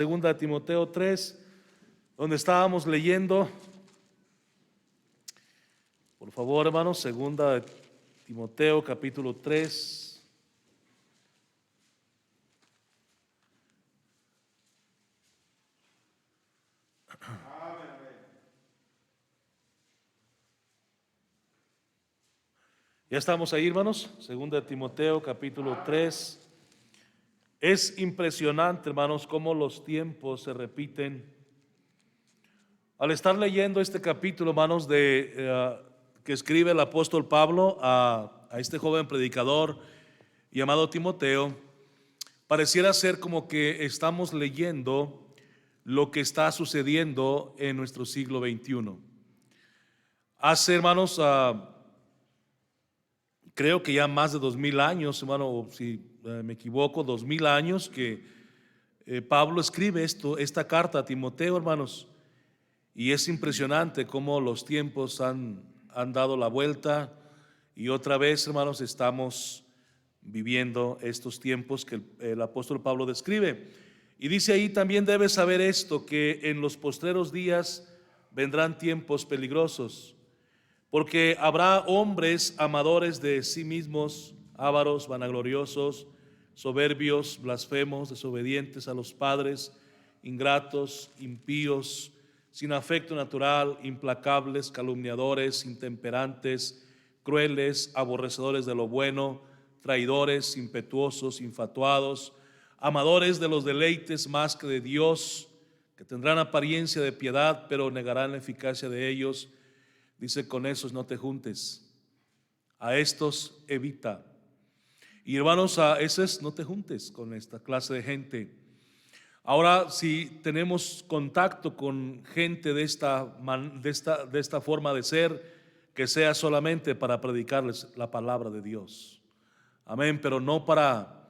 Segunda de Timoteo 3, donde estábamos leyendo. Por favor, hermanos, segunda de Timoteo capítulo 3. Ya estamos ahí, hermanos. Segunda de Timoteo capítulo 3. Es impresionante, hermanos, cómo los tiempos se repiten. Al estar leyendo este capítulo, hermanos, que escribe el apóstol Pablo a este joven predicador llamado Timoteo, pareciera ser como que estamos leyendo lo que está sucediendo en nuestro siglo XXI. Hace, hermanos, creo que ya más de 2000 años, hermano, o si me equivoco, 2000 años que Pablo escribe esta carta a Timoteo, hermanos. Y es impresionante cómo los tiempos han dado la vuelta y otra vez, hermanos, estamos viviendo estos tiempos que el apóstol Pablo describe. Y dice ahí: también debes saber esto, que en los postreros días vendrán tiempos peligrosos, porque habrá hombres amadores de sí mismos, ávaros, vanagloriosos, soberbios, blasfemos, desobedientes a los padres, ingratos, impíos, sin afecto natural, implacables, calumniadores, intemperantes, crueles, aborrecedores de lo bueno, traidores, impetuosos, infatuados, amadores de los deleites más que de Dios, que tendrán apariencia de piedad, pero negarán la eficacia de ellos. Dice: con esos no te juntes, a estos evita. Y hermanos, a esos no te juntes con esta clase de gente. Ahora, si tenemos contacto con gente de esta forma de ser, que sea solamente para predicarles la palabra de Dios. Amén, pero no para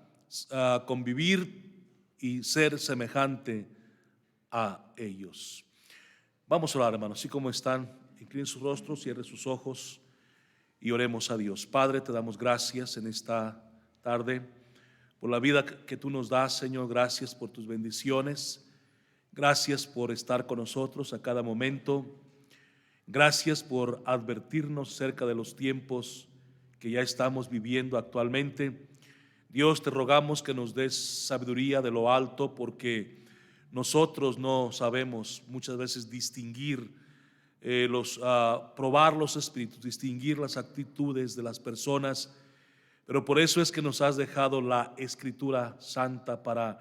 convivir y ser semejante a ellos. Vamos a orar, hermanos, así como están. Incline su rostro, cierre sus ojos y oremos a Dios. Padre, te damos gracias en esta tarde por la vida que tú nos das, Señor. Gracias por tus bendiciones. Gracias por estar con nosotros a cada momento. Gracias por advertirnos acerca de los tiempos que ya estamos viviendo actualmente. Dios, te rogamos que nos des sabiduría de lo alto, porque nosotros no sabemos muchas veces distinguir probar los espíritus, distinguir las actitudes de las personas, pero por eso es que nos has dejado la Escritura Santa para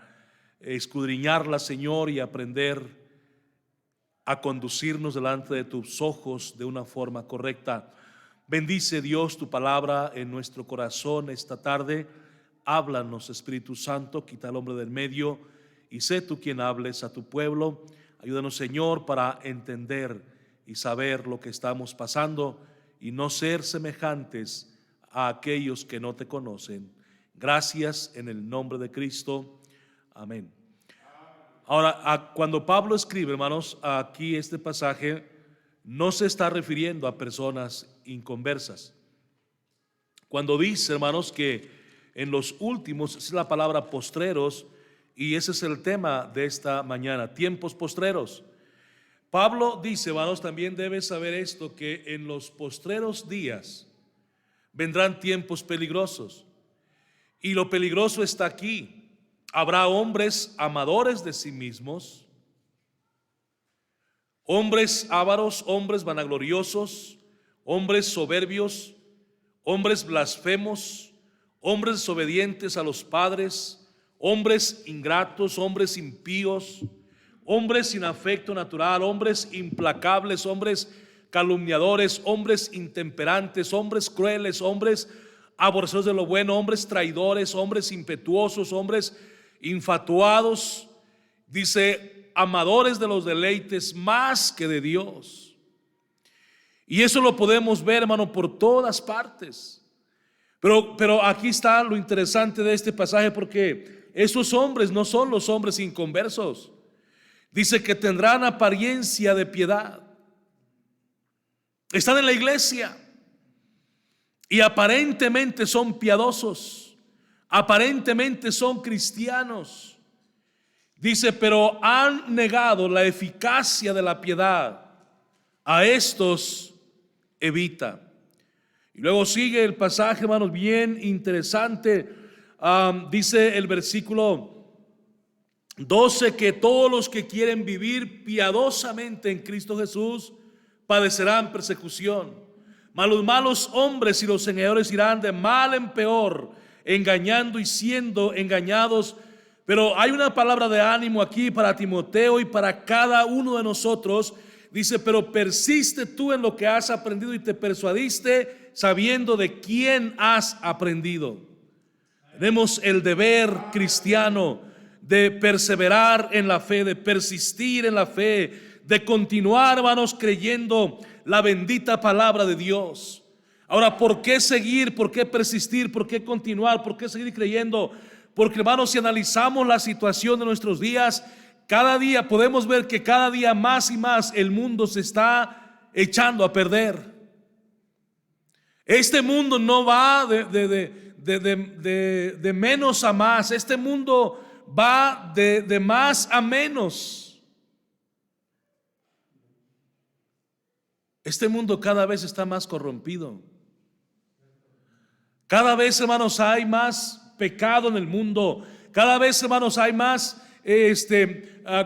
escudriñarla, Señor, y aprender a conducirnos delante de tus ojos de una forma correcta. Bendice, Dios, tu palabra en nuestro corazón esta tarde. Háblanos, Espíritu Santo, quita al hombre del medio y sé tú quien hables a tu pueblo. Ayúdanos, Señor, para entender y saber lo que estamos pasando y no ser semejantes a aquellos que no te conocen. Gracias en el nombre de Cristo. Amén. Ahora, cuando Pablo escribe, hermanos, aquí este pasaje no se está refiriendo a personas inconversas. Cuando dice, hermanos, que en los últimos, es la palabra postreros, y ese es el tema de esta mañana, tiempos postreros. Pablo dice, hermanos, también debes saber esto, que en los postreros días vendrán tiempos peligrosos. Y lo peligroso está aquí. Habrá hombres amadores de sí mismos, hombres ávaros, hombres vanagloriosos, hombres soberbios, hombres blasfemos, hombres desobedientes a los padres, hombres ingratos, hombres impíos, hombres sin afecto natural, hombres implacables, hombres calumniadores, hombres intemperantes, hombres crueles, hombres aborrecedores de lo bueno, hombres traidores, hombres impetuosos, hombres infatuados. Dice: amadores de los deleites más que de Dios. Y eso lo podemos ver, hermano, por todas partes. Pero aquí está lo interesante de este pasaje, porque esos hombres no son los hombres inconversos. Dice que tendrán apariencia de piedad. Están en la iglesia y aparentemente son piadosos, aparentemente son cristianos. Dice, pero han negado la eficacia de la piedad. A estos evita. Y luego sigue el pasaje, hermanos, bien interesante. Dice el versículo 12 que todos los que quieren vivir piadosamente en Cristo Jesús padecerán persecución. Mas los malos hombres y los engañadores irán de mal en peor, engañando y siendo engañados. Pero hay una palabra de ánimo aquí para Timoteo y para cada uno de nosotros. Dice, pero persiste tú en lo que has aprendido y te persuadiste, sabiendo de quién has aprendido. Tenemos el deber cristiano de perseverar en la fe, de persistir en la fe, de continuar, hermanos, creyendo la bendita palabra de Dios. Ahora, ¿por qué seguir? ¿Por qué persistir? ¿Por qué continuar? ¿Por qué seguir creyendo? Porque, hermanos, si analizamos la situación de nuestros días, cada día podemos ver que cada día más y más el mundo se está echando a perder. Este mundo no va de menos a más. Este mundo va de más a menos. Este mundo cada vez está más corrompido. Cada vez, hermanos, hay más pecado en el mundo. Cada vez, hermanos, hay más,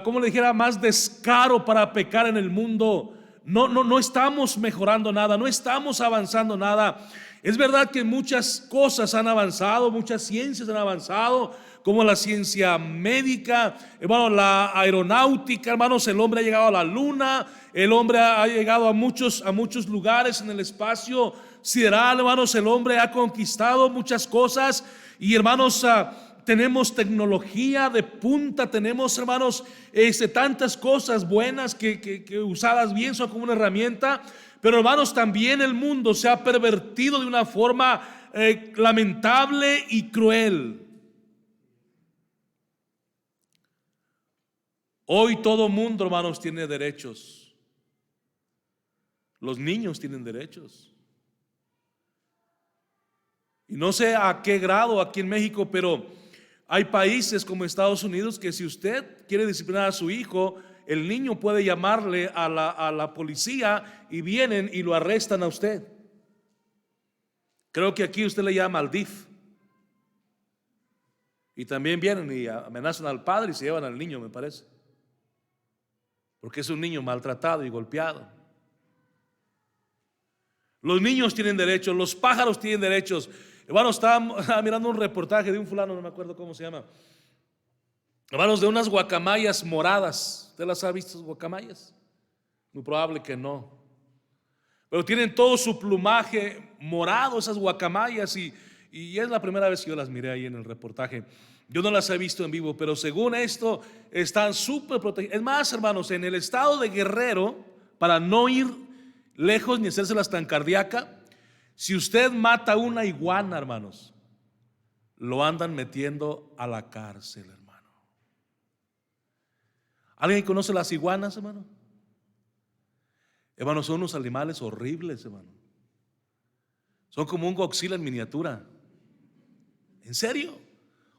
como le dijera, más descaro para pecar en el mundo. No estamos mejorando nada, no estamos avanzando nada. Es verdad que muchas cosas han avanzado, muchas ciencias han avanzado, como la ciencia médica, hermano, la aeronáutica, hermanos, el hombre ha llegado a la luna, el hombre ha llegado a muchos lugares en el espacio sideral, hermanos, el hombre ha conquistado muchas cosas y, hermanos, tenemos tecnología de punta, tenemos, hermanos, tantas cosas buenas que usadas bien son como una herramienta. Pero, hermanos, también el mundo se ha pervertido de una forma lamentable y cruel. Hoy todo mundo, hermanos, tiene derechos. Los niños tienen derechos. Y no sé a qué grado aquí en México, pero hay países como Estados Unidos que si usted quiere disciplinar a su hijo, el niño puede llamarle a la policía y vienen y lo arrestan a usted. Creo que aquí usted le llama al DIF. Y también vienen y amenazan al padre y se llevan al niño, me parece. Porque es un niño maltratado y golpeado. Los niños tienen derechos, los pájaros tienen derechos. Hermano, estaba mirando un reportaje de un fulano, no me acuerdo cómo se llama. Hermanos, de unas guacamayas moradas. ¿Usted las ha visto, esas guacamayas? Muy probable que no. Pero tienen todo su plumaje morado, esas guacamayas, y es la primera vez que yo las miré ahí en el reportaje. Yo no las he visto en vivo, pero según esto están súper protegidas. Es más, hermanos, en el estado de Guerrero, para no ir lejos ni hacérselas tan cardíaca, si usted mata una iguana, hermanos, lo andan metiendo a la cárcel, hermano. ¿Alguien conoce las iguanas, hermano? Hermano, son unos animales horribles, hermano. Son como un Godzilla en miniatura. ¿En serio?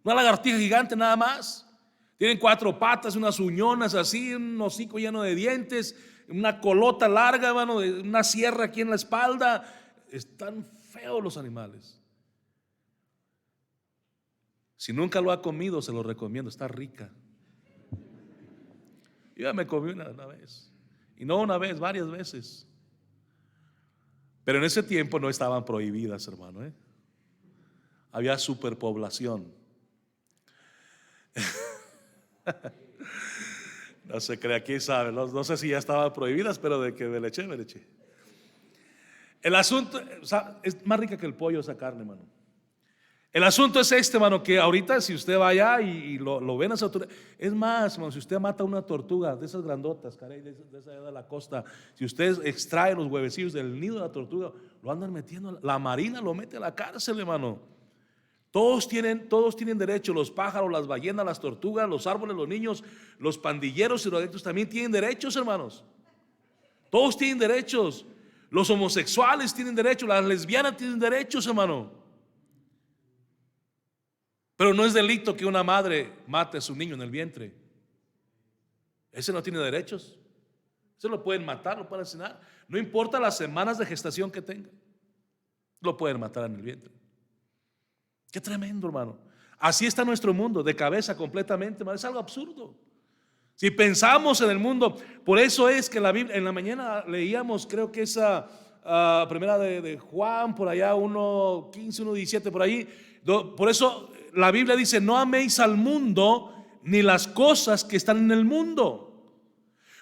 Una lagartija gigante nada más. Tienen 4 patas, unas uñonas así, un hocico lleno de dientes, una colota larga, hermano, una sierra aquí en la espalda. Están feos los animales. Si nunca lo ha comido, se lo recomiendo, está rica. Yo ya me comí una vez. Y no una vez, varias veces. Pero en ese tiempo no estaban prohibidas, hermano, Había superpoblación. No se crea, quién sabe. No sé si ya estaban prohibidas, pero de que me le eché. El asunto, o sea, es más rica que el pollo esa carne, hermano. El asunto es hermano, que ahorita si usted va allá y lo ven a esa tortuga, es más, hermano, si usted mata una tortuga de esas grandotas, caray, de esa de la costa, si usted extrae los huevecillos del nido de la tortuga, lo andan metiendo, la marina lo mete a la cárcel, hermano. Todos tienen derecho, los pájaros, las ballenas, las tortugas, los árboles, los niños, los pandilleros y los adictos también tienen derechos, hermanos. Todos tienen derechos. Los homosexuales tienen derechos, las lesbianas tienen derechos, hermano. Pero no es delito que una madre mate a su niño en el vientre. Ese no tiene derechos. Ese lo pueden matar, lo pueden asesinar. No importa las semanas de gestación que tenga, lo pueden matar en el vientre. Qué tremendo, hermano. Así está nuestro mundo, de cabeza completamente, hermano. Es algo absurdo. Si pensamos en el mundo, por eso es que la Biblia, en la mañana leíamos, creo que esa primera de Juan, por allá 1:15, 1:17, por ahí. Por eso la Biblia dice: no améis al mundo ni las cosas que están en el mundo.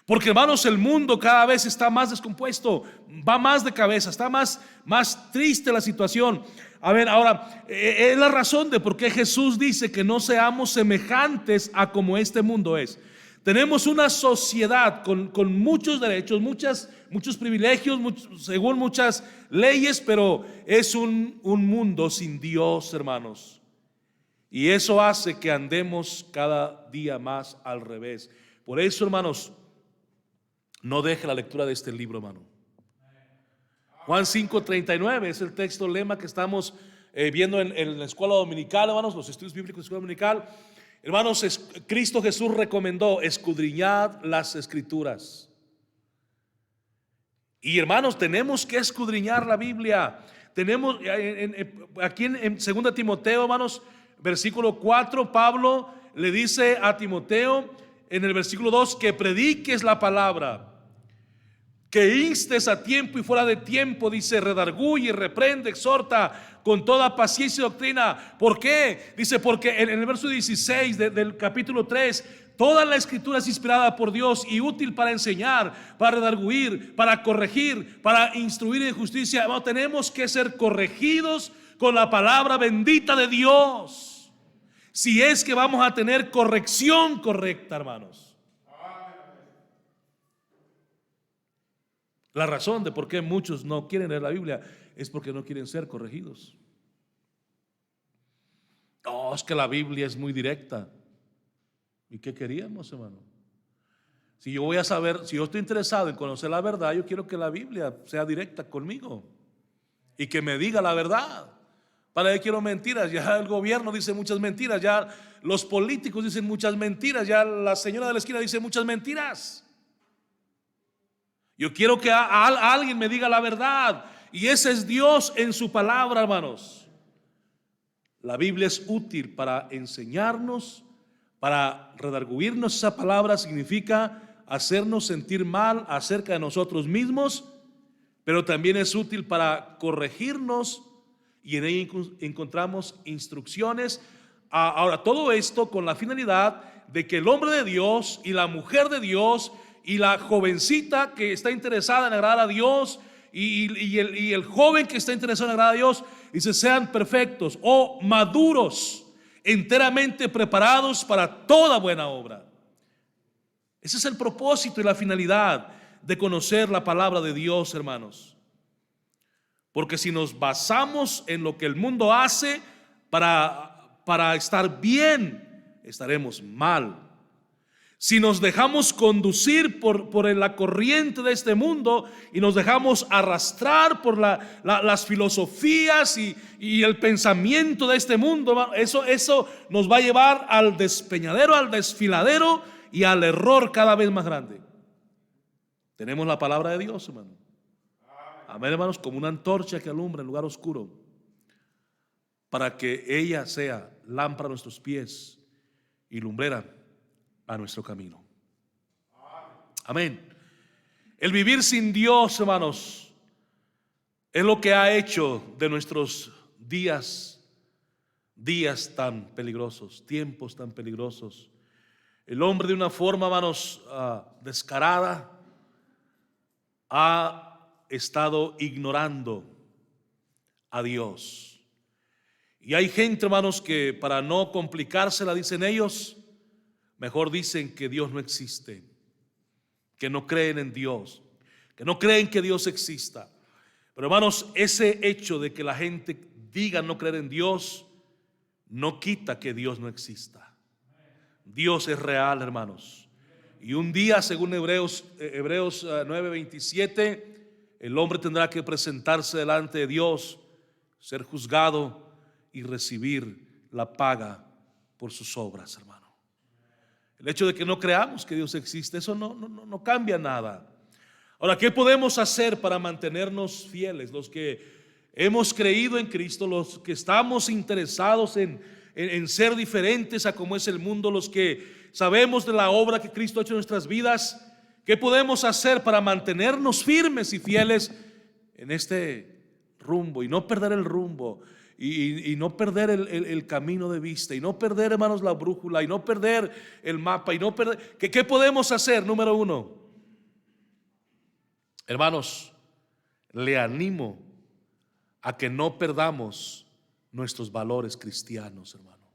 Porque, hermanos, el mundo cada vez está más descompuesto, va más de cabeza, está más triste la situación. A ver, ahora, es la razón de por qué Jesús dice que no seamos semejantes a como este mundo es. Tenemos una sociedad con muchos derechos, muchos privilegios, según muchas leyes, pero es un mundo sin Dios, hermanos. Y eso hace que andemos cada día más al revés. Por eso, hermanos, no deje la lectura de este libro, hermano. Juan 5:39 es el texto lema que estamos viendo en la escuela dominical, hermanos, los estudios bíblicos de la escuela dominical. Hermanos, Cristo Jesús recomendó: escudriñad las escrituras. Y, hermanos, tenemos que escudriñar la Biblia. Tenemos aquí en 2 Timoteo, hermanos, versículo 4, Pablo le dice a Timoteo en el versículo 2 que prediques la palabra, que instes a tiempo y fuera de tiempo, dice, redarguye, reprende, exhorta con toda paciencia y doctrina. ¿Por qué? Dice, porque en el verso 16 del capítulo 3, toda la escritura es inspirada por Dios y útil para enseñar, para redarguir, para corregir, para instruir en justicia. Bueno, tenemos que ser corregidos con la palabra bendita de Dios, si es que vamos a tener corrección correcta, hermanos. La razón de por qué muchos no quieren leer la Biblia es porque no quieren ser corregidos. No, es que la Biblia es muy directa. ¿Y qué queríamos, hermano? Si yo voy a saber, si yo estoy interesado en conocer la verdad, yo quiero que la Biblia sea directa conmigo y que me diga la verdad. ¿Para qué quiero mentiras? Ya el gobierno dice muchas mentiras, ya los políticos dicen muchas mentiras, ya la señora de la esquina dice muchas mentiras. Yo quiero que alguien me diga la verdad, y ese es Dios en su palabra, hermanos. La Biblia es útil para enseñarnos, para redarguirnos. Esa palabra significa hacernos sentir mal acerca de nosotros mismos, pero también es útil para corregirnos, y en ella encontramos instrucciones. Ahora, todo esto con la finalidad de que el hombre de Dios y la mujer de Dios y la jovencita que está interesada en agradar a Dios y el joven que está interesado en agradar a Dios, dice, sean perfectos o maduros, enteramente preparados para toda buena obra. Ese es el propósito y la finalidad de conocer la palabra de Dios, hermanos. Porque si nos basamos en lo que el mundo hace para estar bien, estaremos mal. Si nos dejamos conducir por la corriente de este mundo y nos dejamos arrastrar por las filosofías y el pensamiento de este mundo, eso nos va a llevar al despeñadero, al desfiladero y al error cada vez más grande. Tenemos la palabra de Dios, hermano. Amén, hermanos, como una antorcha que alumbra en lugar oscuro, para que ella sea lámpara a nuestros pies y lumbrera a nuestro camino. Amén. El vivir sin Dios, hermanos, es lo que ha hecho de nuestros días tan peligrosos, tiempos tan peligrosos. El hombre, de una forma, hermanos, descarada, ha estado ignorando a Dios. Y hay gente, hermanos, que para no complicársela, dicen ellos, mejor dicen que Dios no existe, que no creen en Dios, que no creen que Dios exista. Pero, hermanos, ese hecho de que la gente diga no creer en Dios no quita que Dios no exista. Dios es real, hermanos. Y un día, según Hebreos 9:27, el hombre tendrá que presentarse delante de Dios, ser juzgado y recibir la paga por sus obras, hermano. El hecho de que no creamos que Dios existe, eso no cambia nada. Ahora, ¿qué podemos hacer para mantenernos fieles? Los que hemos creído en Cristo, los que estamos interesados en ser diferentes a como es el mundo, los que sabemos de la obra que Cristo ha hecho en nuestras vidas, ¿qué podemos hacer para mantenernos firmes y fieles en este rumbo y no perder el rumbo? Y no perder el camino de vista, y no perder, hermanos, la brújula, y no perder el mapa, y no perder. ¿Qué podemos hacer? Número uno, hermanos, le animo a que no perdamos nuestros valores cristianos, hermano.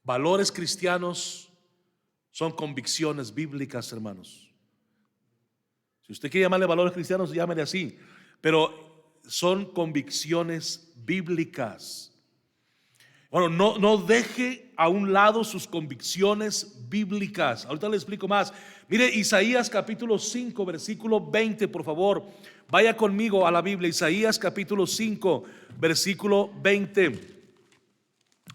Valores cristianos son convicciones bíblicas, hermanos. Si usted quiere llamarle valores cristianos, llámele así, pero son convicciones bíblicas. Bueno, no deje a un lado sus convicciones bíblicas. Ahorita le explico más. Mire, Isaías capítulo 5, versículo 20, por favor. Vaya conmigo a la Biblia. Isaías capítulo 5, versículo 20.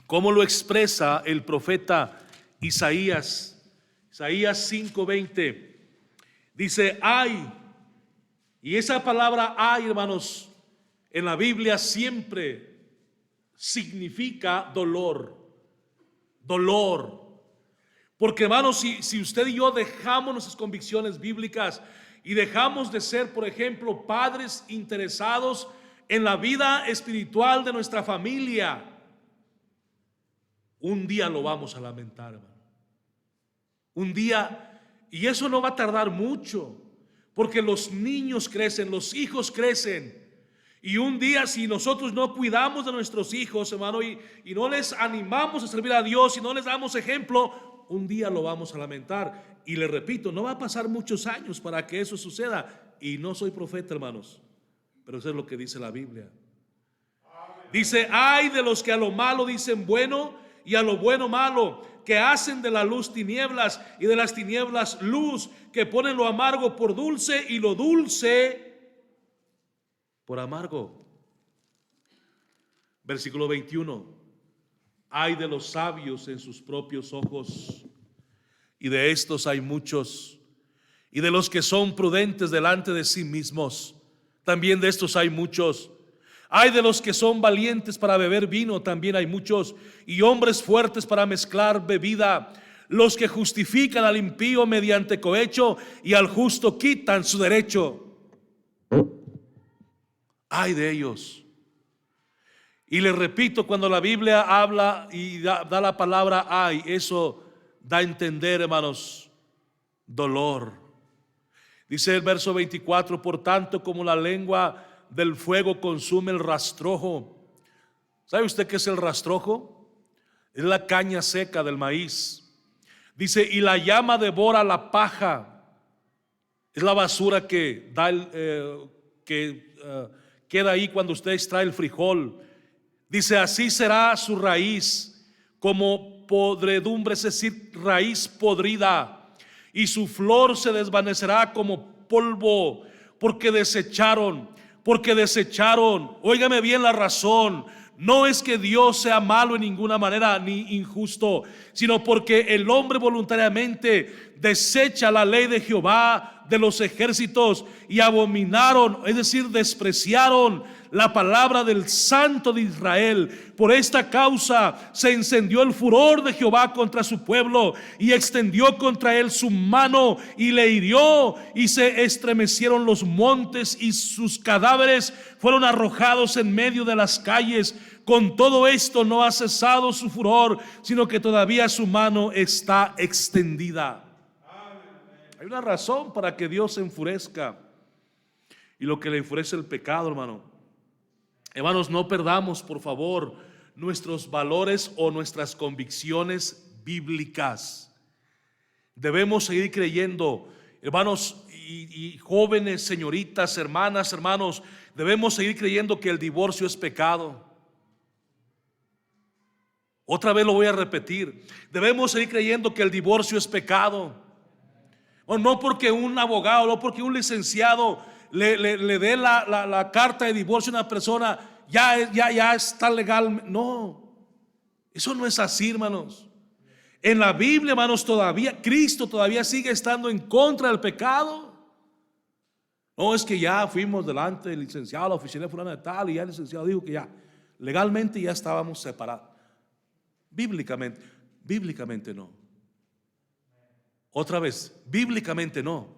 ¿Cómo lo expresa el profeta Isaías? Isaías 5, 20. Dice, ay. Y esa palabra ay, hermanos, en la Biblia siempre significa dolor. Dolor. Porque, hermanos, si usted y yo dejamos nuestras convicciones bíblicas y dejamos de ser, por ejemplo, padres interesados en la vida espiritual de nuestra familia, un día lo vamos a lamentar, hermano. Un día, y eso no va a tardar mucho, porque los niños crecen, los hijos crecen. Y un día, si nosotros no cuidamos de nuestros hijos, hermano, y no les animamos a servir a Dios, y no les damos ejemplo, un día lo vamos a lamentar. Y le repito, no va a pasar muchos años para que eso suceda. Y no soy profeta, hermanos, pero eso es lo que dice la Biblia. Dice, ay de los que a lo malo dicen bueno y a lo bueno malo, que hacen de la luz tinieblas y de las tinieblas luz, que ponen lo amargo por dulce y lo dulce por amargo. Versículo 21. Ay de los sabios en sus propios ojos, y de estos hay muchos, y de los que son prudentes delante de sí mismos, también de estos hay muchos. Ay de los que son valientes para beber vino, también hay muchos, y hombres fuertes para mezclar bebida, los que justifican al impío mediante cohecho y al justo quitan su derecho. Ay de ellos. Y les repito, cuando la Biblia habla y da la palabra ay, eso da a entender, hermanos, dolor. Dice el verso 24, por tanto como la lengua del fuego consume el rastrojo. ¿Sabe usted qué es el rastrojo? Es la caña seca del maíz. Dice, y la llama devora la paja. Es la basura que da queda ahí cuando usted extrae el frijol. Dice, así será su raíz, como podredumbre, es decir, raíz podrida, y su flor se desvanecerá como polvo, porque desecharon, óigame bien la razón. No es que Dios sea malo en ninguna manera ni injusto, sino porque el hombre voluntariamente desecha la ley de Jehová de los ejércitos y abominaron, es decir, despreciaron la palabra del Santo de Israel. Por esta causa se encendió el furor de Jehová contra su pueblo y extendió contra él su mano y le hirió, y se estremecieron los montes y sus cadáveres fueron arrojados en medio de las calles. Con todo esto no ha cesado su furor, sino que todavía su mano está extendida. Hay una razón para que Dios se enfurezca, y lo que le enfurece el pecado, hermano. Hermanos, no perdamos, por favor, nuestros valores o nuestras convicciones bíblicas. Debemos seguir creyendo, hermanos y jóvenes, señoritas, hermanas, hermanos, debemos seguir creyendo que el divorcio es pecado. Otra vez lo voy a repetir, debemos seguir creyendo que el divorcio es pecado. O no porque un abogado, no porque un licenciado le dé la carta de divorcio a una persona, ya está legal. No, eso no es así, hermanos. En la Biblia, hermanos, todavía Cristo todavía sigue estando en contra del pecado. No es que ya fuimos delante del licenciado, la oficina fulana de tal, y ya el licenciado dijo que ya legalmente ya estábamos separados. Bíblicamente no. Otra vez, bíblicamente no.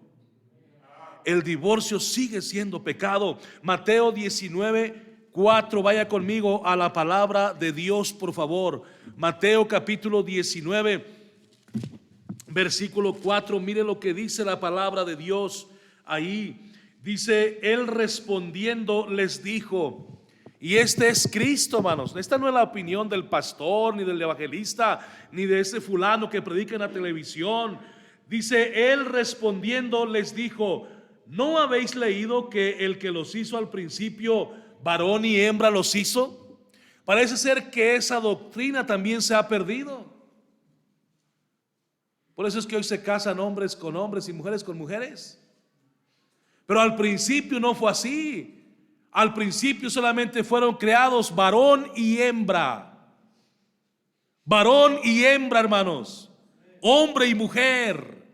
El divorcio sigue siendo pecado. Mateo 19:4, vaya conmigo a la palabra de Dios, por favor. Mateo capítulo 19, versículo 4. Mire lo que dice la palabra de Dios ahí. Dice: Él respondiendo les dijo. Y este es Cristo, hermanos. Esta no es la opinión del pastor, ni del evangelista, ni de ese fulano que predica en la televisión. Dice: Él respondiendo les dijo: ¿no habéis leído que el que los hizo al principio, varón y hembra los hizo? Parece ser que esa doctrina también se ha perdido. Por eso es que hoy se casan hombres con hombres y mujeres con mujeres. Pero al principio no fue así. Al principio solamente fueron creados varón y hembra. Varón y hembra, hermanos. Hombre y mujer.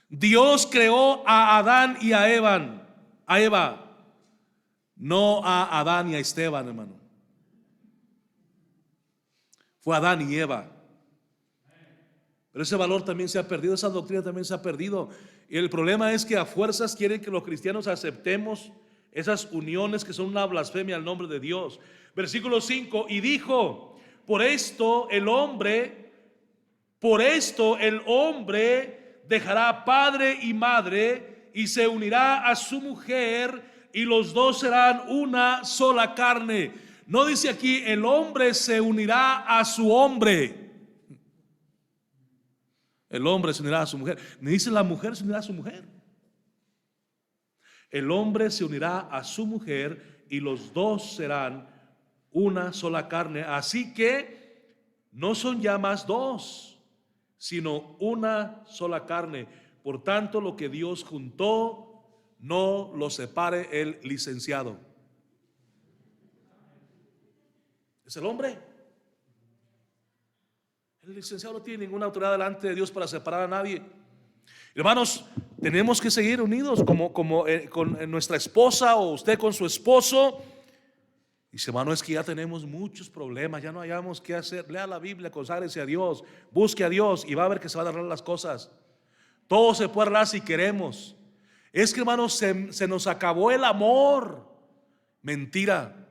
Dios creó a Adán y a Eva, no a Adán y a Esteban, hermano. Fue Adán y Eva. Pero ese valor también se ha perdido, esa doctrina también se ha perdido. Y el problema es que a fuerzas quieren que los cristianos aceptemos esas uniones que son una blasfemia al nombre de Dios. Versículo 5: y dijo: por esto el hombre dejará padre y madre y se unirá a su mujer, y los dos serán una sola carne. No dice aquí el hombre se unirá a su hombre. El hombre se unirá a su mujer. Ni dice la mujer se unirá a su mujer. El hombre se unirá a su mujer y los dos serán una sola carne. Así que no son ya más dos, sino una sola carne. Por tanto, lo que Dios juntó, no lo separe el licenciado. Es el hombre. El licenciado no tiene ninguna autoridad delante de Dios para separar a nadie. Hermanos, tenemos que seguir unidos con nuestra esposa, o usted con su esposo. Dice: hermano, es que ya tenemos muchos problemas, ya no hayamos qué hacer. Lea la Biblia, conságrese a Dios, busque a Dios y va a ver que se van a arreglar las cosas. Todo se puede arreglar si queremos. Es que, hermanos, se nos acabó el amor. Mentira.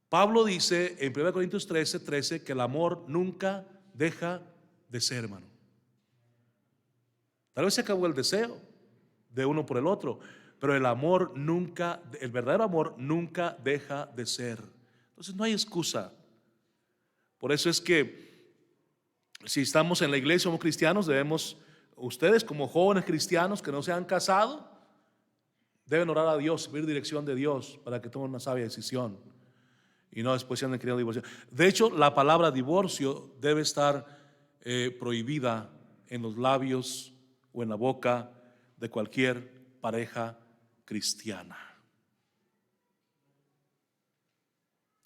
Pablo dice en 1 Corintios 13 que el amor nunca deja de ser, hermano. Tal vez se acabó el deseo de uno por el otro, pero el verdadero amor nunca deja de ser. Entonces no hay excusa. Por eso es que si estamos en la iglesia, somos cristianos, ustedes como jóvenes cristianos que no se han casado, deben orar a Dios, pedir dirección de Dios para que tomen una sabia decisión y no después se anden queriendo divorciar. De hecho, la palabra divorcio debe estar prohibida en los labios o en la boca de cualquier pareja cristiana.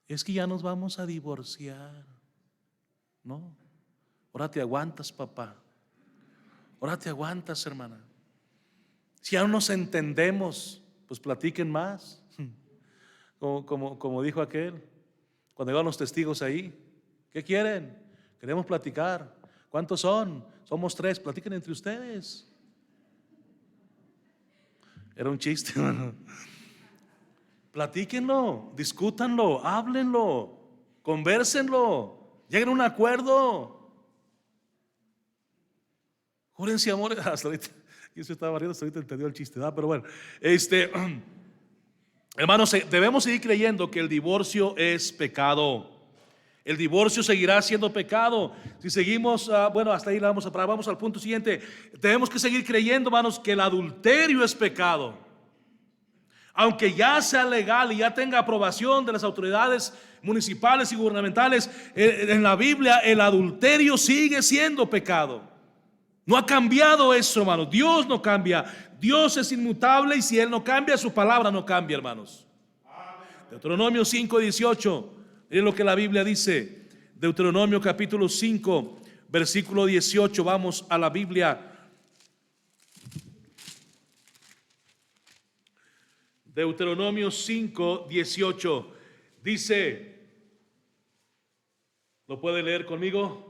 Es que ya nos vamos a divorciar. No, ahora te aguantas, papá. Ahora te aguantas, hermana. Si ya no nos entendemos, pues platiquen más. Como dijo aquel, cuando iban los testigos ahí: ¿qué quieren? Queremos platicar. ¿Cuántos son? Somos 3, platiquen entre ustedes. Era un chiste, hermano. Platíquenlo, discútanlo, háblenlo, convérsenlo, lleguen a un acuerdo. Júrense amor. Hasta ahorita, yo se estaba riendo, hasta ahorita entendió el chiste, ¿verdad? Pero bueno, hermanos, debemos seguir creyendo que el divorcio es pecado. El divorcio seguirá siendo pecado. Si seguimos, bueno, hasta ahí la vamos a parar. Vamos al punto siguiente. Tenemos que seguir creyendo, hermanos, que el adulterio es pecado. Aunque ya sea legal y ya tenga aprobación de las autoridades municipales y gubernamentales, en la Biblia el adulterio sigue siendo pecado. No ha cambiado eso, hermanos. Dios no cambia. Dios es inmutable, y si Él no cambia, su palabra no cambia, hermanos. Deuteronomio 5:18. Miren lo que la Biblia dice. Deuteronomio capítulo 5, versículo 18. Vamos a la Biblia. Deuteronomio 5, 18. Dice, ¿lo puede leer conmigo?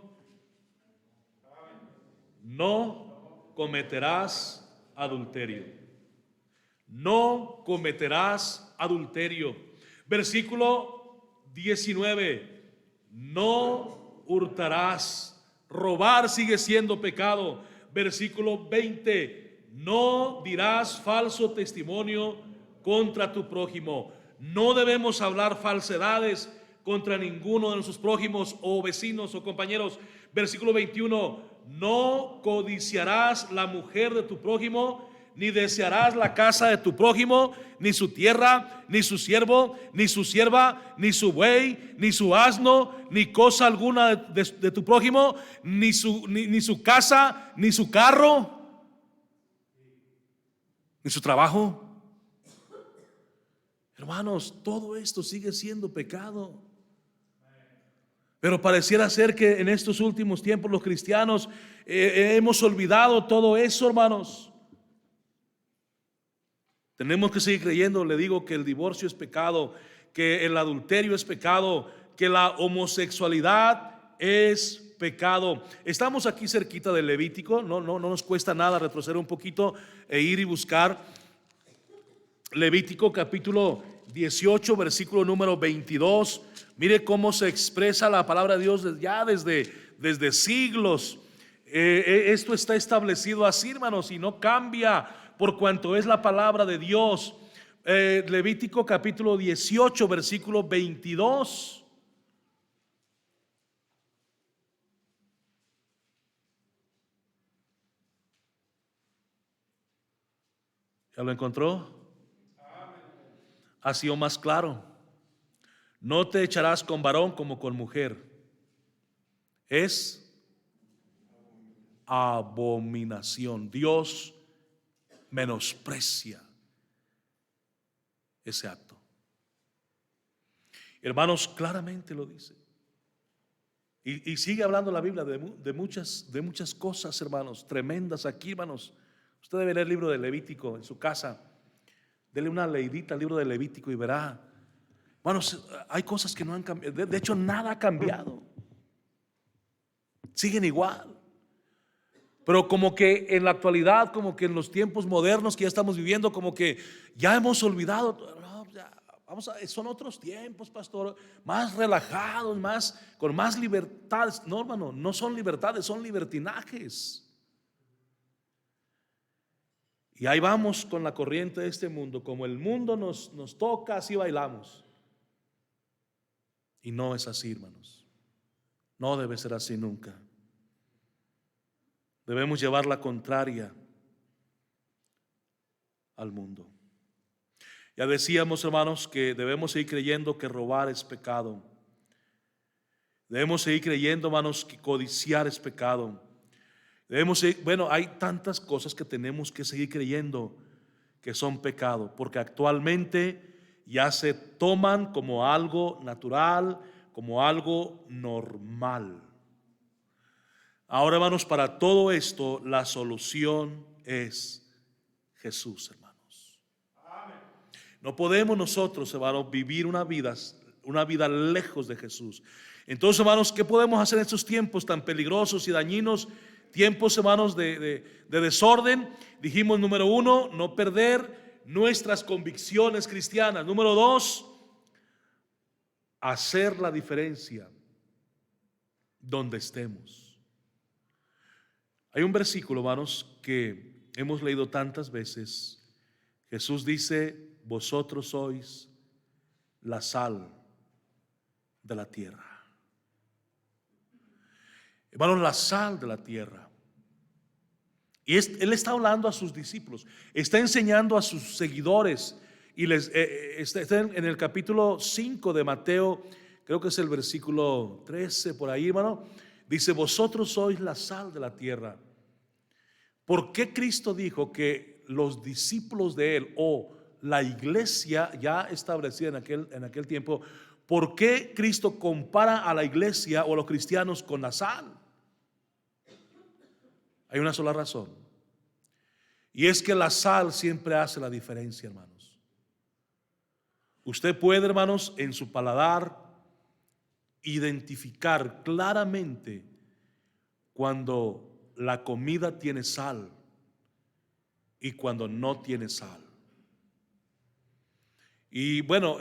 No cometerás adulterio. No cometerás adulterio. Versículo 19. No hurtarás. Robar sigue siendo pecado. Versículo 20. No dirás falso testimonio contra tu prójimo. No debemos hablar falsedades contra ninguno de nuestros prójimos o vecinos o compañeros. Versículo 21. No codiciarás la mujer de tu prójimo, ni desearás la casa de tu prójimo, ni su tierra, ni su siervo, ni su sierva, ni su buey, ni su asno, ni cosa alguna de tu prójimo, ni su casa, ni su carro, ni su trabajo. Hermanos, todo esto sigue siendo pecado. Pero pareciera ser que en estos últimos tiempos los cristianos hemos olvidado todo eso, hermanos. Tenemos que seguir creyendo. Le digo que el divorcio es pecado, que el adulterio es pecado, que la homosexualidad es pecado. Estamos aquí cerquita del Levítico. No nos cuesta nada retroceder un poquito e ir y buscar Levítico capítulo 18, versículo número 22. Mire cómo se expresa la palabra de Dios ya desde siglos. Esto está establecido así, hermanos, y no cambia por cuanto es la palabra de Dios. Levítico capítulo 18, versículo 22. ¿Ya lo encontró? Ha sido más claro. No te echarás con varón como con mujer. Es abominación. Dios menosprecia ese acto. Hermanos, claramente lo dice. Y sigue hablando la Biblia de muchas cosas, hermanos, tremendas aquí, hermanos. Usted debe leer el libro de Levítico en su casa. Dele una leidita al libro de Levítico y verá. Hermanos, hay cosas que no han cambiado. De hecho, nada ha cambiado. Siguen igual. Pero como que en la actualidad, como que en los tiempos modernos que ya estamos viviendo, como que ya hemos olvidado. No, ya, son otros tiempos, pastor, más relajados, con más libertades. No, hermano, no son libertades, son libertinajes. Y ahí vamos con la corriente de este mundo. Como el mundo nos toca, así bailamos. Y no es así, hermanos. No debe ser así nunca. Debemos llevar la contraria al mundo. Ya decíamos, hermanos, que debemos seguir creyendo que robar es pecado. Debemos seguir creyendo, hermanos, que codiciar es pecado. Hay tantas cosas que tenemos que seguir creyendo que son pecado, porque actualmente ya se toman como algo natural, como algo normal. Ahora, hermanos, para todo esto la solución es Jesús, hermanos. No podemos nosotros, hermanos, vivir una vida lejos de Jesús. Entonces, hermanos, ¿qué podemos hacer en estos tiempos tan peligrosos y dañinos? Tiempos, hermanos, de desorden. Dijimos, número 1, no perder nuestras convicciones cristianas. Número 2, hacer la diferencia donde estemos. Hay un versículo, hermanos, que hemos leído tantas veces. Jesús dice, vosotros sois la sal de la tierra. Hermanos, la sal de la tierra. Y Él está hablando a sus discípulos, está enseñando a sus seguidores. Y está en el capítulo 5 de Mateo, creo que es el versículo 13, por ahí, hermano. Dice, vosotros sois la sal de la tierra. ¿Por qué Cristo dijo que los discípulos de Él o la iglesia ya establecida en aquel tiempo, por qué Cristo compara a la iglesia o a los cristianos con la sal? Hay una sola razón. Y es que la sal siempre hace la diferencia, hermanos. Usted puede, hermanos, en su paladar identificar claramente cuando la comida tiene sal y cuando no tiene sal. Y bueno,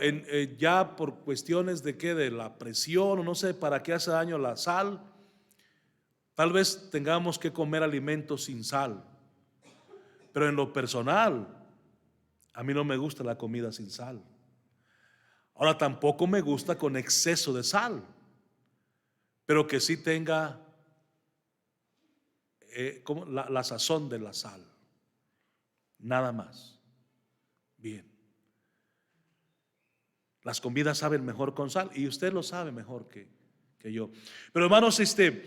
ya por cuestiones de la presión o no sé para qué hace daño la sal, tal vez tengamos que comer alimentos sin sal. Pero en lo personal, a mí no me gusta la comida sin sal. Ahora tampoco me gusta con exceso de sal, pero que sí tenga como la sazón de la sal. Nada más. Bien. Las comidas saben mejor con sal y usted lo sabe mejor que yo. Pero hermanos, usted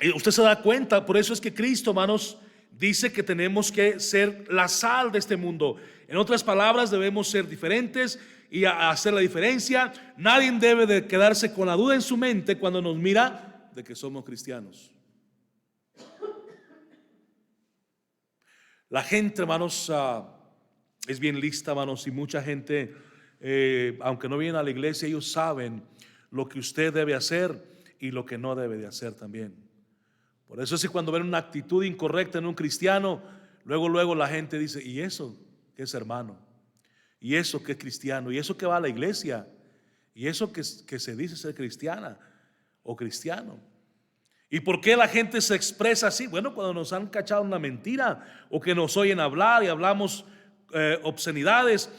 se da cuenta, por eso es que Cristo, hermanos, dice que tenemos que ser la sal de este mundo. En otras palabras, debemos ser diferentes y hacer la diferencia. Nadie debe de quedarse con la duda en su mente cuando nos mira de que somos cristianos. La gente, hermanos, es bien lista, hermanos, y mucha gente, aunque no vienen a la iglesia, ellos saben lo que usted debe hacer y lo que no debe de hacer también. Por eso es que cuando ven una actitud incorrecta en un cristiano, luego la gente dice, ¿y eso que es hermano? ¿Y eso que es cristiano? ¿Y eso que va a la iglesia? ¿Y eso que se dice ser cristiana o cristiano? ¿Y por qué la gente se expresa así? Bueno, cuando nos han cachado una mentira o que nos oyen hablar y hablamos obscenidades,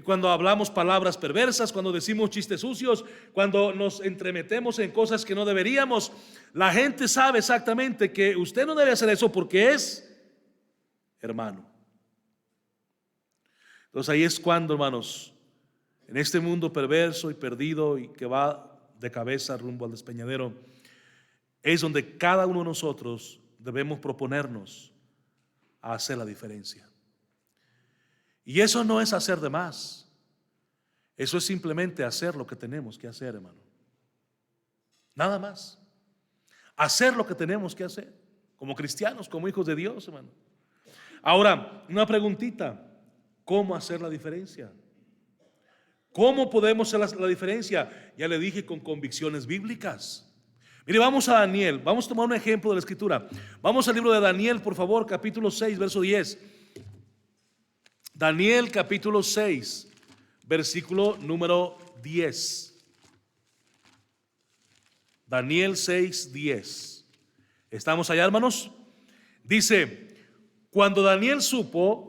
cuando hablamos palabras perversas, cuando decimos chistes sucios, cuando nos entremetemos en cosas que no deberíamos, la gente sabe exactamente que usted no debe hacer eso porque es hermano. Entonces ahí es cuando, hermanos, en este mundo perverso y perdido y que va de cabeza rumbo al despeñadero, es donde cada uno de nosotros debemos proponernos a hacer la diferencia. Y eso no es hacer de más. Eso es simplemente hacer lo que tenemos que hacer, hermano. Nada más. Hacer lo que tenemos que hacer como cristianos, como hijos de Dios, hermano. Ahora, una preguntita. ¿Cómo hacer la diferencia? ¿Cómo podemos hacer la diferencia? Ya le dije, con convicciones bíblicas. Mire, vamos a Daniel. Vamos a tomar un ejemplo de la escritura. Vamos al libro de Daniel, por favor, capítulo 6, verso 10. Daniel capítulo 6, versículo número 10. Daniel 6, 10. ¿Estamos allá, hermanos? Dice, cuando Daniel supo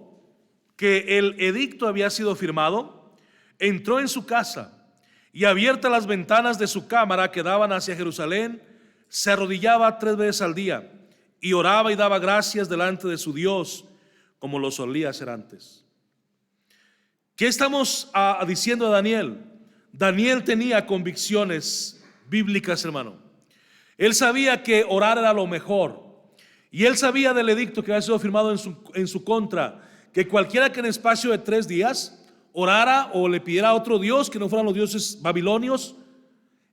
que el edicto había sido firmado, entró en su casa y, abiertas las ventanas de su cámara que daban hacia Jerusalén, se arrodillaba 3 veces al día y oraba y daba gracias delante de su Dios, como lo solía hacer antes. ¿Qué estamos diciendo a Daniel? Daniel tenía convicciones bíblicas, hermano. Él sabía que orar era lo mejor, y él sabía del edicto que había sido firmado en su contra, que cualquiera que en espacio de 3 días orara o le pidiera a otro Dios que no fueran los dioses babilonios,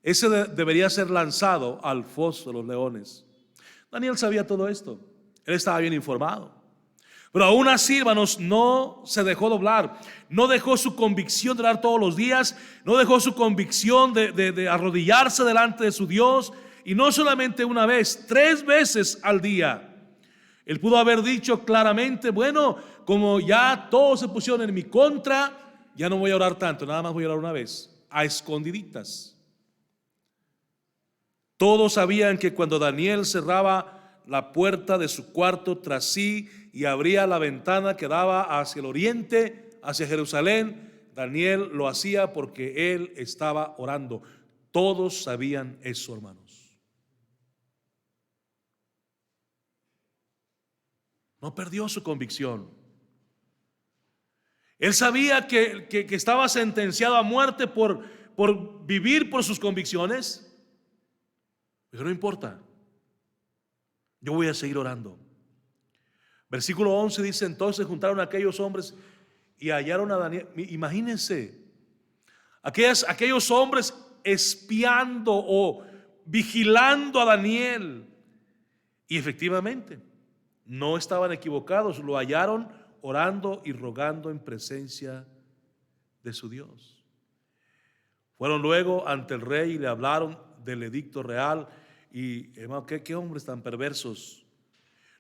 ese debería ser lanzado al foso de los leones. Daniel sabía todo esto. Él estaba bien informado. Pero aún así, hermanos, no se dejó doblar. No dejó su convicción de orar todos los días. No dejó su convicción de arrodillarse delante de su Dios. Y no solamente una vez, 3 veces al día. Él pudo haber dicho claramente, bueno, como ya todos se pusieron en mi contra, ya no voy a orar tanto, nada más voy a orar una vez, a escondiditas. Todos sabían que cuando Daniel cerraba la puerta de su cuarto tras sí y abría la ventana que daba hacia el oriente, hacia Jerusalén, Daniel lo hacía porque él estaba orando. Todos sabían eso, hermanos. No perdió su convicción. Él sabía que estaba sentenciado a muerte por vivir por sus convicciones. Pero no importa, yo voy a seguir orando. Versículo 11 dice, entonces juntaron a aquellos hombres y hallaron a Daniel. Imagínense, aquellos hombres espiando o vigilando a Daniel. Y efectivamente, No estaban equivocados, lo hallaron orando y rogando en presencia de su Dios. Fueron luego ante el rey y le hablaron del edicto real. Y hermano, ¿qué hombres tan perversos?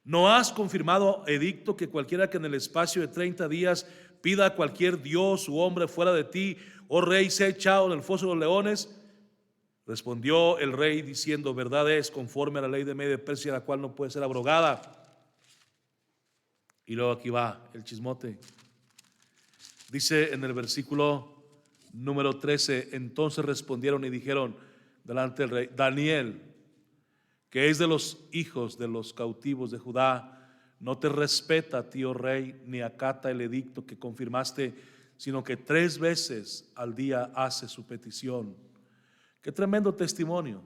¿No has confirmado edicto que cualquiera que en el espacio de 30 días pida a cualquier dios u hombre fuera de ti, oh rey, sea echado en el foso de los leones? Respondió el rey diciendo: verdad es, conforme a la ley de Media de Persia, la cual no puede ser abrogada. Y luego aquí va el chismote. Dice en el versículo número 13: entonces respondieron y dijeron delante del rey: Daniel, que es de los hijos de los cautivos de Judá, no te respeta a ti, oh rey, ni acata el edicto que confirmaste, sino que 3 veces al día hace su petición. Qué tremendo testimonio.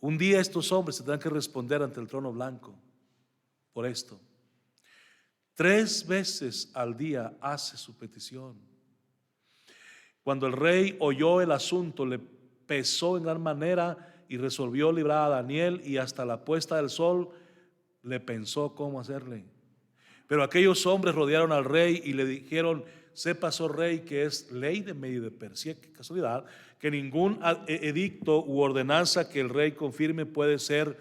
Un día estos hombres tendrán que responder ante el trono blanco por esto. 3 veces al día hace su petición. Cuando el rey oyó el asunto, le pesó en gran manera y resolvió librar a Daniel, y hasta la puesta del sol le pensó cómo hacerle. Pero aquellos hombres rodearon al rey y le dijeron: sepas, oh rey, que es ley de Media de Persia, qué casualidad, que ningún edicto u ordenanza que el rey confirme puede ser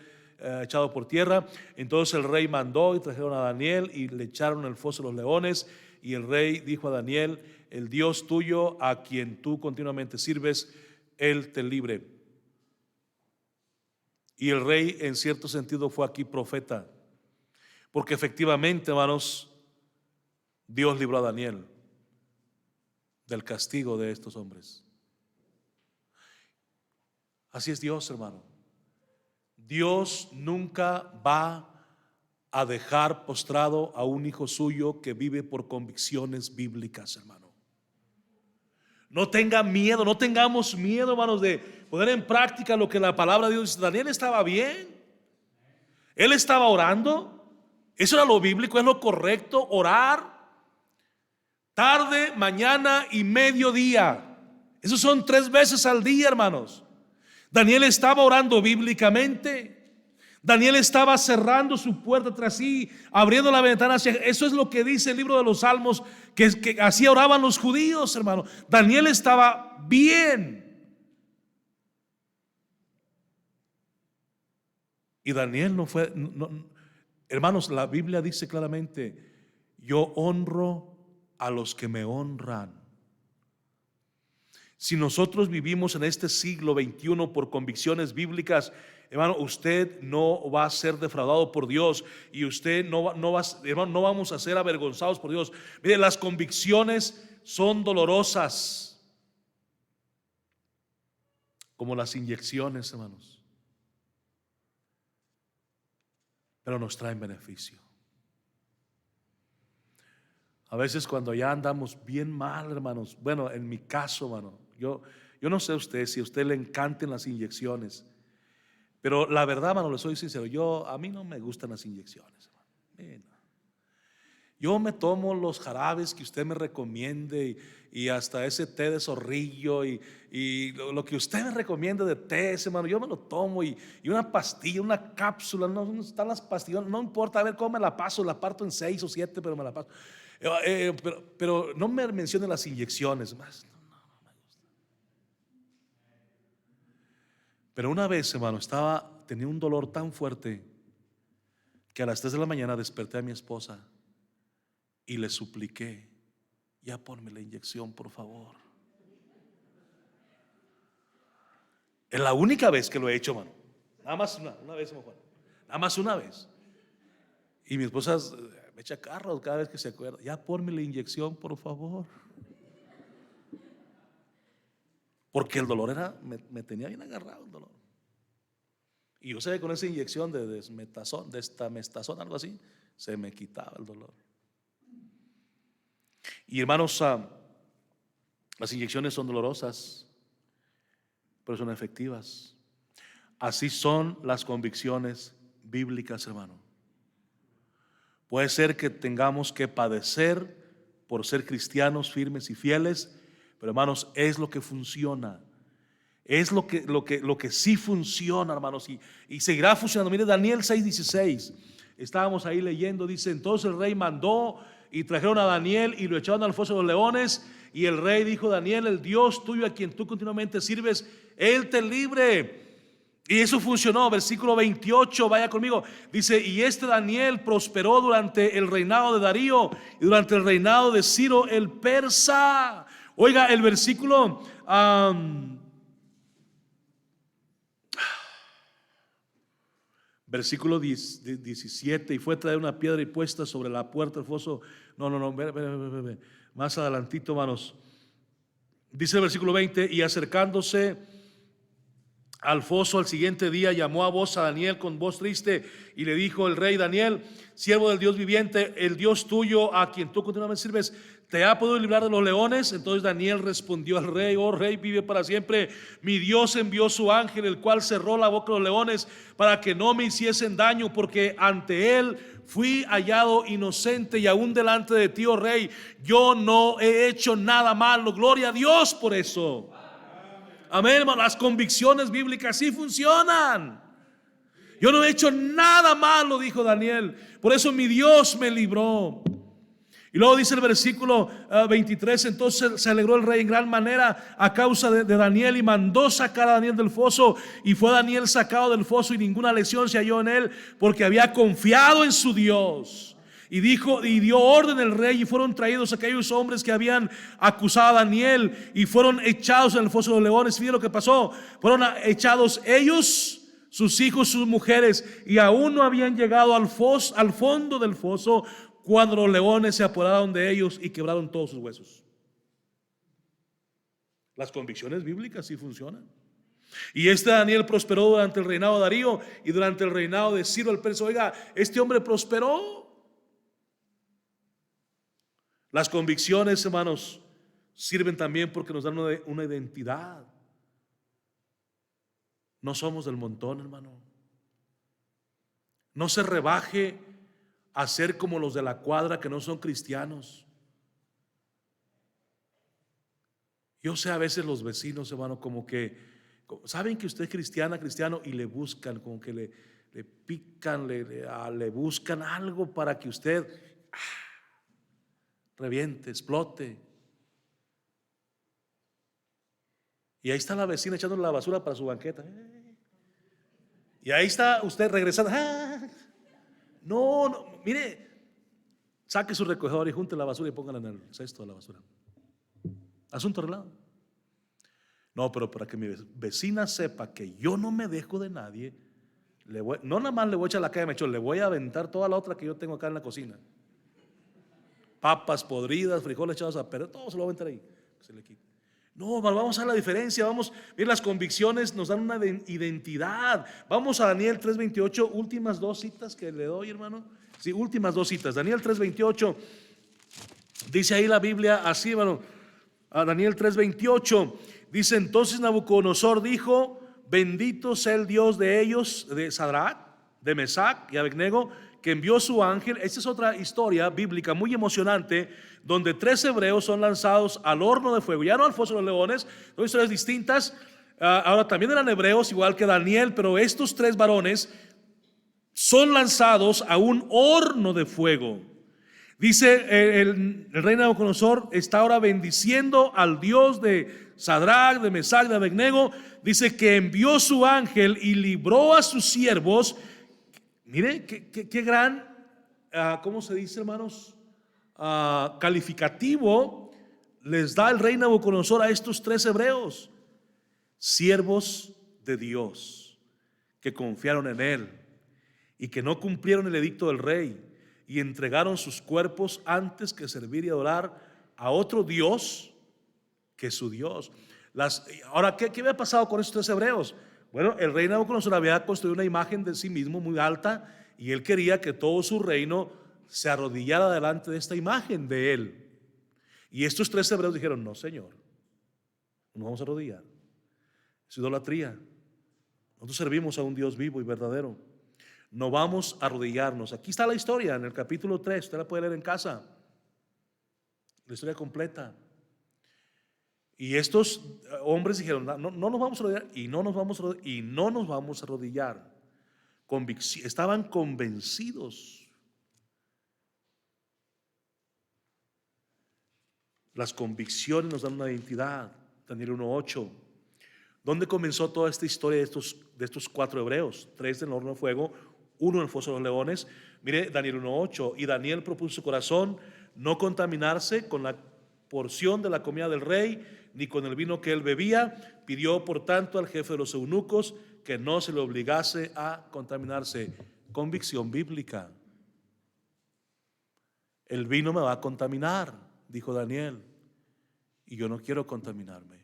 echado por tierra. Entonces el rey mandó y trajeron a Daniel y le echaron en el foso de los leones. Y el rey dijo a Daniel: el Dios tuyo, a quien tú continuamente sirves, Él te libre. Y el rey, en cierto sentido, fue aquí profeta, porque efectivamente, hermanos, Dios libró a Daniel del castigo de estos hombres. Así es Dios, hermano. Dios nunca va a dejar postrado a un hijo suyo que vive por convicciones bíblicas, hermano. No tenga miedo, no tengamos miedo, hermanos, de poner en práctica lo que la palabra de Dios dice. Daniel estaba bien, él estaba orando. Eso era lo bíblico, es lo correcto, orar tarde, mañana y mediodía. Esos son 3 veces al día, hermanos. Daniel estaba orando bíblicamente. Daniel estaba cerrando su puerta tras sí, abriendo la ventana hacia. Eso es lo que dice el libro de los Salmos, que así oraban los judíos, hermano. Daniel estaba bien. Y Daniel no fue, hermanos, la Biblia dice claramente: yo honro a los que me honran. Si nosotros vivimos en este siglo XXI por convicciones bíblicas, hermano, usted no va a ser defraudado por Dios, y usted hermano, no vamos a ser avergonzados por Dios. Mire, las convicciones son dolorosas, como las inyecciones, hermanos, pero nos traen beneficio. A veces cuando ya andamos bien mal, hermanos, bueno, en mi caso, hermano, yo no sé usted, si a usted le encantan las inyecciones, pero la verdad, hermano, le soy sincero, a mí no me gustan las inyecciones, hermano. Yo me tomo los jarabes que usted me recomiende, y hasta ese té de zorrillo y lo que usted me recomiende de té, hermano, yo me lo tomo, y una pastilla, una cápsula, no están las pastillas, no importa, a ver cómo me la paso, la parto en 6 o 7, pero me la paso. Pero no me mencione las inyecciones más. No me gusta. Pero una vez, hermano, tenía un dolor tan fuerte que a las 3 de la mañana desperté a mi esposa y le supliqué: ya ponme la inyección, por favor. Es la única vez que lo he hecho, hermano. Nada más una vez, hermano. Nada más una vez. Y mi esposa me echa carros cada vez que se acuerda: ya ponme la inyección, por favor. Porque el dolor me tenía bien agarrado el dolor. Y yo sé que con esa inyección de destamestazón, algo así, se me quitaba el dolor. Y hermanos, las inyecciones son dolorosas, pero son efectivas. Así son las convicciones bíblicas, hermano. Puede ser que tengamos que padecer por ser cristianos firmes y fieles, pero hermanos, es lo que funciona. Es lo que sí funciona, hermanos, y seguirá funcionando. Mire, Daniel 6:16. Estábamos ahí leyendo, dice: entonces el rey mandó y trajeron a Daniel y lo echaron al foso de los leones. Y el rey dijo: Daniel, el Dios tuyo a quien tú continuamente sirves, Él te libre. Y eso funcionó. Versículo 28, vaya conmigo. Dice: y este Daniel prosperó durante el reinado de Darío y durante el reinado de Ciro el persa. Oiga, el versículo versículo 17: y fue traer una piedra y puesta sobre la puerta del foso. No, ve. Más adelantito, hermanos. Dice el versículo 20: y acercándose al foso al siguiente día, llamó a voz a Daniel con voz triste y le dijo el rey: Daniel, siervo del Dios viviente, el Dios tuyo a quien tú continuamente sirves, ¿te ha podido librar de los leones? Entonces Daniel respondió al rey: oh rey, vive para siempre. Mi Dios envió su ángel, el cual cerró la boca de los leones para que no me hiciesen daño, porque ante él fui hallado inocente, y aún delante de ti, oh rey, yo no he hecho nada malo. Gloria a Dios por eso. Amén, hermano. Las convicciones bíblicas sí funcionan. Yo no he hecho nada malo, dijo Daniel, por eso mi Dios me libró. Y luego dice el versículo 23: entonces se alegró el rey en gran manera a causa de Daniel, y mandó sacar a Daniel del foso. Y fue Daniel sacado del foso, y ninguna lesión se halló en él, porque había confiado en su Dios. Y dio orden el rey, y fueron traídos aquellos hombres que habían acusado a Daniel, y fueron echados en el foso de los leones. Fíjense lo que pasó: fueron echados ellos, sus hijos, sus mujeres, y aún no habían llegado al fondo del foso, cuando los leones se apoderaron de ellos y quebraron todos sus huesos. Las convicciones bíblicas sí funcionan. Y este Daniel prosperó durante el reinado de Darío y durante el reinado de Ciro el persa. Oiga, este hombre prosperó. Las convicciones, hermanos, sirven también porque nos dan una identidad. No somos del montón, hermano. No se rebaje a ser como los de la cuadra que no son cristianos. Yo sé, a veces los vecinos, hermano, como que saben que usted es cristiano, y le buscan, como que le pican, le buscan algo para que usted reviente, explote. Y ahí está la vecina echándole la basura para su banqueta. Y ahí está usted regresando. No, mire, saque su recogedor y junte la basura y póngala en el cesto de la basura. Asunto arreglado. No, pero para que mi vecina sepa que yo no me dejo de nadie, no nada más le voy a echar la calle de mechón, le voy a aventar toda la otra que yo tengo acá en la cocina. Papas podridas, frijoles echados a perder, todo se lo voy a aventar ahí, que se le quite. No, vamos a ver la diferencia. Vamos a ver, las convicciones nos dan una identidad. Vamos a Daniel 3:28, últimas dos citas que le doy, hermano. Sí, últimas dos citas. Daniel 3:28, dice ahí la Biblia así, hermano. A Daniel 3:28 dice: entonces Nabucodonosor dijo: bendito sea el Dios de ellos, de Sadrach, de Mesac y Abednego, que envió su ángel. Esta es otra historia bíblica muy emocionante, donde 3 hebreos son lanzados al horno de fuego, ya no al foso de los leones. Son historias distintas. Ahora también eran hebreos, igual que Daniel, pero estos 3 varones son lanzados a un horno de fuego. Dice el rey Nabucodonosor está ahora bendiciendo al Dios de Sadrach, de Mesac, de Abednego. Dice que envió su ángel y libró a sus siervos. Mire qué gran, ¿cómo se dice, hermanos? Calificativo les da el rey Nabucodonosor a estos 3 hebreos: siervos de Dios, que confiaron en él y que no cumplieron el edicto del rey y entregaron sus cuerpos antes que servir y adorar a otro Dios que su Dios. Ahora, ¿qué había pasado con estos 3 hebreos? Bueno, el rey Nabucodonosor había construido una imagen de sí mismo muy alta, y él quería que todo su reino se arrodillara delante de esta imagen de él. Y estos 3 hebreos dijeron: no, Señor, no nos vamos a arrodillar. Es idolatría. Nosotros servimos a un Dios vivo y verdadero. No vamos a arrodillarnos. Aquí está la historia en el capítulo 3. Usted la puede leer en casa, la historia completa. Y estos hombres dijeron, no, no nos vamos a arrodillar y no nos vamos a arrodillar y no nos vamos a arrodillar. Estaban convencidos. Las convicciones nos dan una identidad. Daniel 1:8. ¿Dónde comenzó toda esta historia de estos 4 hebreos? 3 en el horno de fuego, 1 en el foso de los leones. Mire Daniel 1:8. Y Daniel propuso en su corazón no contaminarse con la porción de la comida del rey, ni con el vino que él bebía. Pidió por tanto al jefe de los eunucos que no se le obligase a contaminarse. Convicción bíblica. El vino me va a contaminar, dijo Daniel, y yo no quiero contaminarme.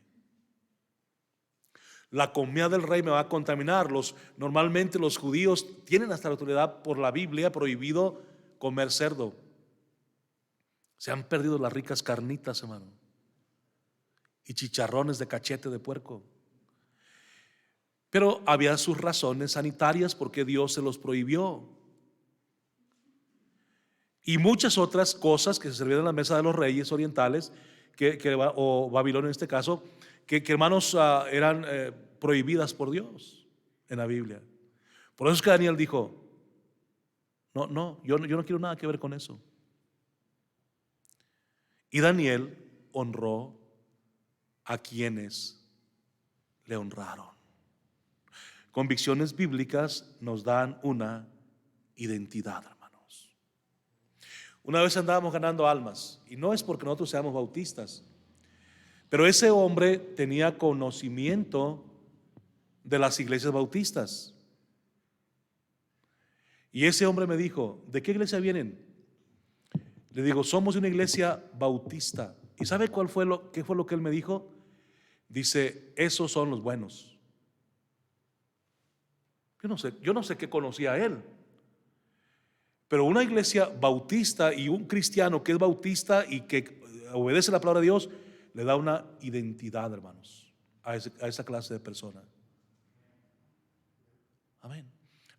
La comida del rey me va a contaminar. Normalmente los judíos tienen hasta la autoridad por la Biblia prohibido comer cerdo. Se han perdido las ricas carnitas, hermano, y chicharrones de cachete de puerco. Pero había sus razones sanitarias porque Dios se los prohibió. Y muchas otras cosas que se servían en la mesa de los reyes orientales, o Babilonia en este caso, que hermanos eran prohibidas por Dios en la Biblia. Por eso es que Daniel dijo, no, yo no quiero nada que ver con eso. Y Daniel honró a quienes le honraron. Convicciones bíblicas nos dan una identidad, hermanos. Una vez andábamos ganando almas, y no es porque nosotros seamos bautistas, pero ese hombre tenía conocimiento de las iglesias bautistas. Y ese hombre me dijo, ¿de qué iglesia vienen? Le digo, somos de una iglesia bautista. ¿Y sabe qué fue lo que él me dijo? Dice, esos son los buenos. Yo no sé qué conocía él. Pero una iglesia bautista y un cristiano que es bautista y que obedece la palabra de Dios, le da una identidad, hermanos, a esa clase de persona. Amén.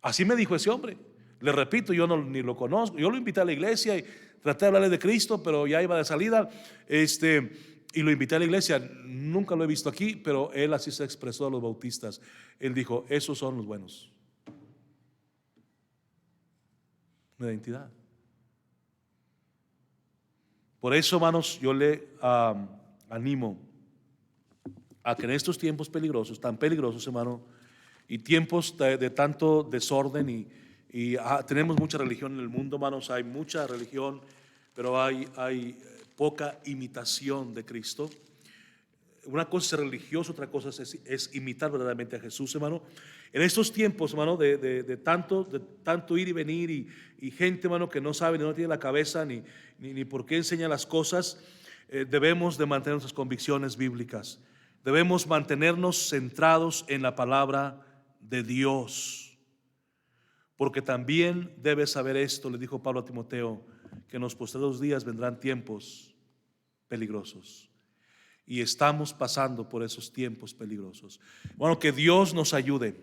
Así me dijo ese hombre. Le repito, yo ni lo conozco. Yo lo invité a la iglesia y traté de hablarle de Cristo, pero ya iba de salida. Y lo invité a la iglesia. Nunca lo he visto aquí, pero él así se expresó a los bautistas. Él dijo, esos son los buenos. Una identidad. Por eso, hermanos, yo le animo a que en estos tiempos peligrosos, tan peligrosos, hermano, y tiempos de tanto desorden y tenemos mucha religión en el mundo, hermanos, hay mucha religión, pero hay poca imitación de Cristo. Una cosa es ser religioso, otra cosa es imitar verdaderamente a Jesús, hermano. En estos tiempos, hermano, de tanto ir y venir y gente, hermano, que no sabe ni no tiene la cabeza ni por qué enseña las cosas, debemos de mantener nuestras convicciones bíblicas. Debemos mantenernos centrados en la palabra de Dios. Porque también debes saber esto, le dijo Pablo a Timoteo, que en los postreros días vendrán tiempos peligrosos. Y estamos pasando por esos tiempos peligrosos. Bueno, que Dios nos ayude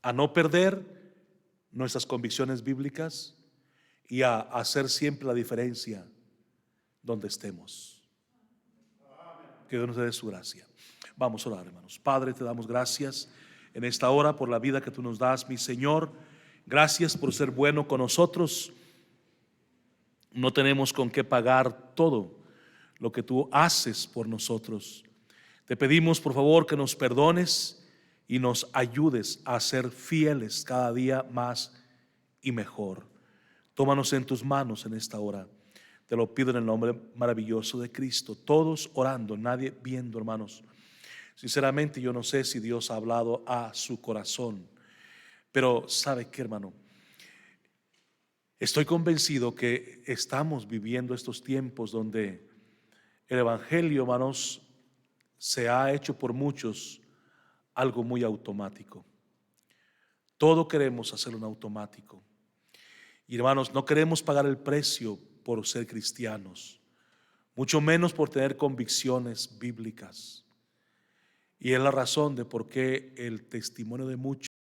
a no perder nuestras convicciones bíblicas y a hacer siempre la diferencia donde estemos. Que Dios nos dé su gracia. Vamos a orar, hermanos. Padre, te damos gracias en esta hora por la vida que tú nos das, mi Señor. Gracias por ser bueno con nosotros. No tenemos con qué pagar todo lo que tú haces por nosotros. Te pedimos, por favor, que nos perdones y nos ayudes a ser fieles cada día más y mejor. Tómanos en tus manos en esta hora. Te lo pido en el nombre maravilloso de Cristo. Todos orando, nadie viendo, hermanos. Sinceramente, yo no sé si Dios ha hablado a su corazón, pero ¿sabe qué, hermano? Estoy convencido que estamos viviendo estos tiempos donde el evangelio, hermanos, se ha hecho por muchos algo muy automático. Todo queremos hacerlo en automático. Y hermanos, no queremos pagar el precio por ser cristianos, mucho menos por tener convicciones bíblicas. Y es la razón de por qué el testimonio de muchos